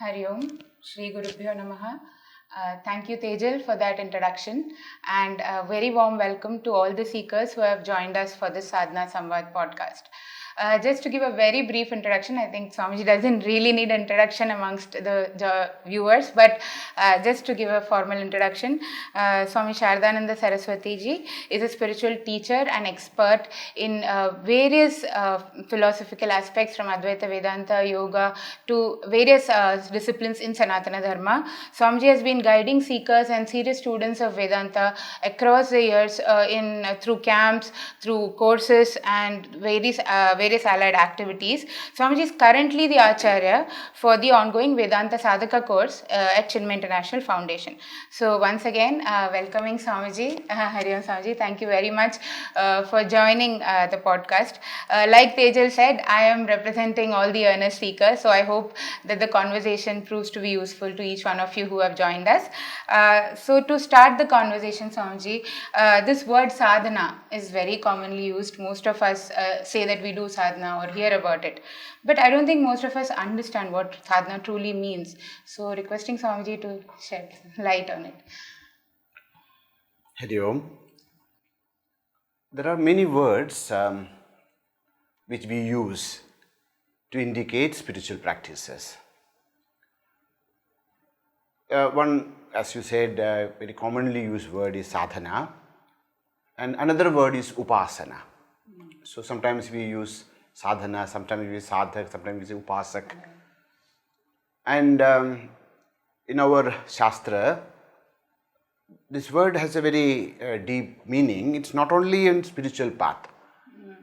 Hari Om, Shri Gurubhyo Namaha. Thank you, Tejal, for that introduction, and a very warm welcome to all the seekers who have joined us for this Sadhana Samvada podcast. Just to give a very brief introduction, I think Swamiji doesn't really need introduction amongst the viewers, but just to give a formal introduction, Swami Sharadananda Sarasvati ji is a spiritual teacher and expert in various philosophical aspects from Advaita Vedanta, Yoga to various disciplines in Sanatana Dharma. Swamiji has been guiding seekers and serious students of Vedanta across the years through camps, through courses and various allied activities. Swamiji is currently the Acharya for the ongoing Vedanta Sadhaka course at Chinmay International Foundation. So once again, welcoming Swamiji. Hari Om Swamiji, thank you very much for joining the podcast. Like Tejal said, I am representing all the earnest seekers, so I hope that the conversation proves to be useful to each one of you who have joined us. So to start the conversation, Swamiji, this word sadhana is very commonly used. Most of us say that we do sadhana or hear about it, but I don't think most of us understand what sadhana truly means. So requesting Swamiji to shed light on it. Hari Om. There are many words which we use to indicate spiritual practices. One, as you said, very commonly used word is sadhana, and another word is upasana. So sometimes we use sadhana, sometimes we use sadhak, sometimes we use upasak. And in our shastra, this word has a very deep meaning. It's not only in spiritual path.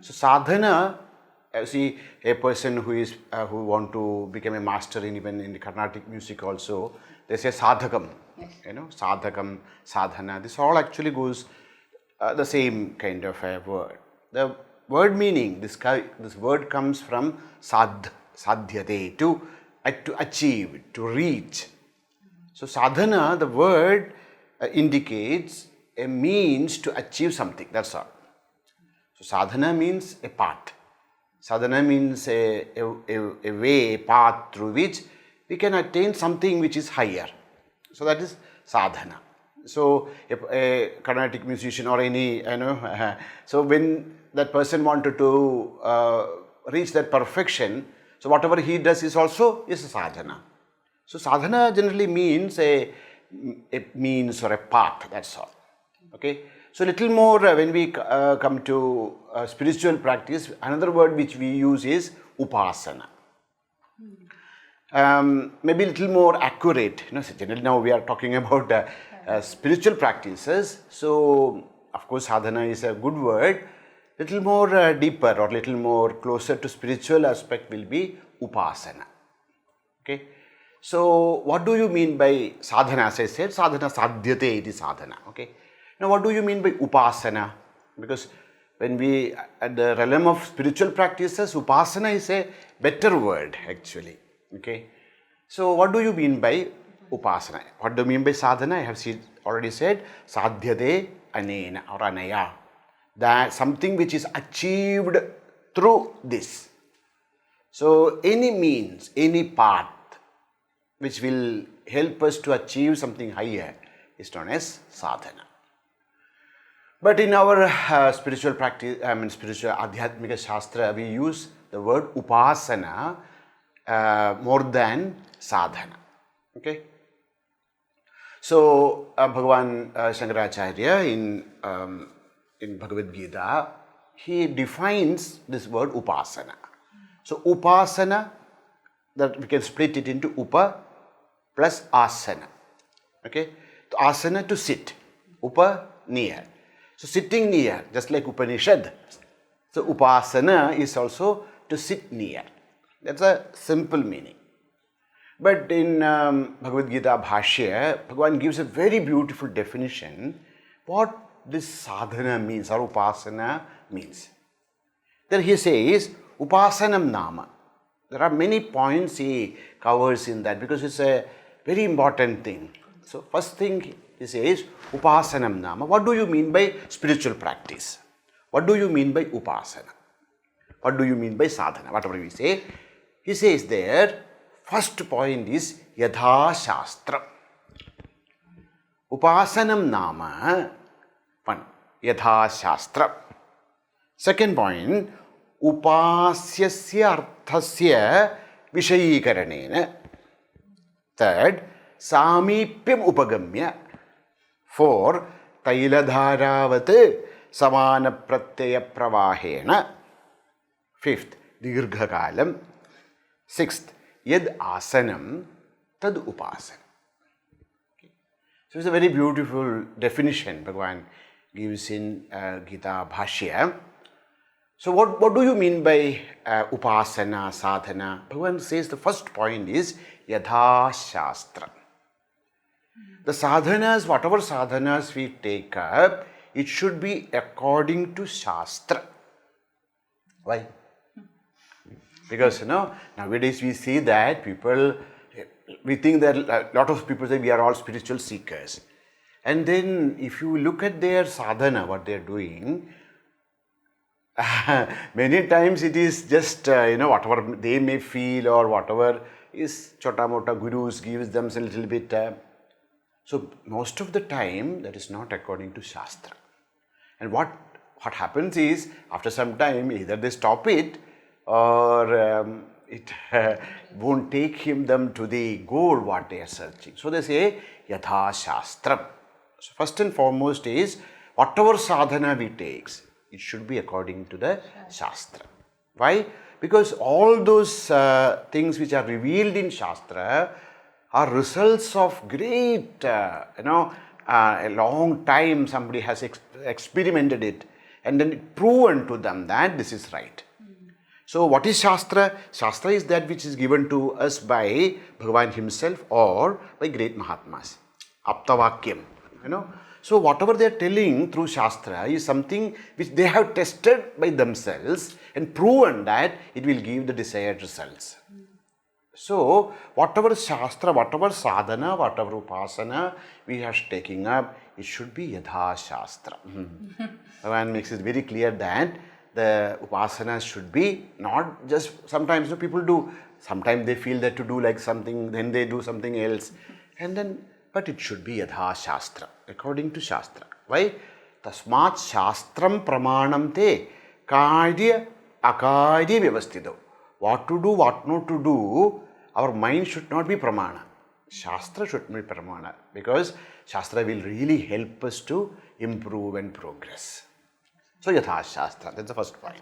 So sadhana, see a person who want to become a master even in the Carnatic music also, they say sadhakam. Yes. Sadhakam, sadhana. This all actually goes the same kind of a word. The word meaning, this word comes from sadhyate, to achieve, to reach. So sadhana, the word indicates a means to achieve something, that's all. So sadhana means a path. Sadhana means a way, a path through which we can attain something which is higher. So that is sadhana. So a Carnatic musician or any, so when that person wanted to reach that perfection, so whatever he does is also a sadhana. So sadhana generally means a means or a path, that's all. Okay. So little more when we come to spiritual practice, another word which we use is upasana. Maybe a little more accurate. Generally now we are talking about spiritual practices. So of course sadhana is a good word. Little more deeper or little more closer to spiritual aspect will be upasana. Okay. So what do you mean by sadhana? As I said, sadhana sadhyate iti sadhana. Okay. Now what do you mean by upasana? Because when we at the realm of spiritual practices, upasana is a better word actually. Okay. So what do you mean by upasana? What do you mean by sadhana? I have already said sadhyate anena or anaya. That something which is achieved through this. So any means, any path which will help us to achieve something higher is known as sadhana. But in our spiritual practice, spiritual adhyatmika shastra, we use the word upasana more than sadhana. Okay. So Bhagavan Shankaracharya in Bhagavad Gita, he defines this word upasana. So upasana, that we can split it into upa plus asana. Okay. So asana to sit, upa near. So sitting near, just like Upanishad. So upasana is also to sit near. That's a simple meaning. But in Bhagavad Gita Bhashya, Bhagavan gives a very beautiful definition what this sadhana means or upasana means. Then he says, upasanam nama. There are many points he covers in that because it's a very important thing. So first thing he says, upasanam nama. What do you mean by spiritual practice? What do you mean by upasana? What do you mean by sadhana? Whatever we say, he says there, First point is yatha shastra. Upasanam nama, one, yatha shastra. Second point, upasyasya arthasya vishayikaranena. Third, samipyam upagamya. Four, tailadharavat samana pratyaya pravahena. Fifth, dirghakalam. Sixth, yad asanam tad upasana. Okay. So it's a very beautiful definition Bhagavan gives in Gita Bhashya. So what do you mean by upasana, sadhana? Bhagavan says the first point is yatha shastra. The sadhanas, whatever sadhanas we take up, it should be according to shastra. Why? Because nowadays we see that people, we think that a lot of people say we are all spiritual seekers. And then if you look at their sadhana, what they are doing, many times it is just, whatever they may feel or whatever is chota-mota gurus gives them a little bit. So most of the time that is not according to shastra. And what happens is, after some time, either they stop it or it won't take them to the goal what they are searching. So they say yatha shastra. So first and foremost is whatever sadhana we take, it should be according to the shastra. Why? Because all those things which are revealed in shastra are results of great, a long time somebody has experimented it and then proven to them that this is right. So what is shastra? Shastra is that which is given to us by Bhagavan himself or by great Mahatmas. Aptavakyam. So whatever they are telling through shastra is something which they have tested by themselves and proven that it will give the desired results. So whatever shastra, whatever sadhana, whatever upasana we are taking up, it should be yatha shastra. Bhagavan makes it very clear that the upasana should be not just, sometimes people do, sometimes they feel that to do like something, then they do something else, but it should be yatha shastra, according to shastra. Why? Tasmat shastram pramanam te karya akarya vyavasthido. What to do, what not to do, our mind should not be pramana. Shastra should be pramana, because shastra will really help us to improve and progress. So yatha shastra, that's the first point.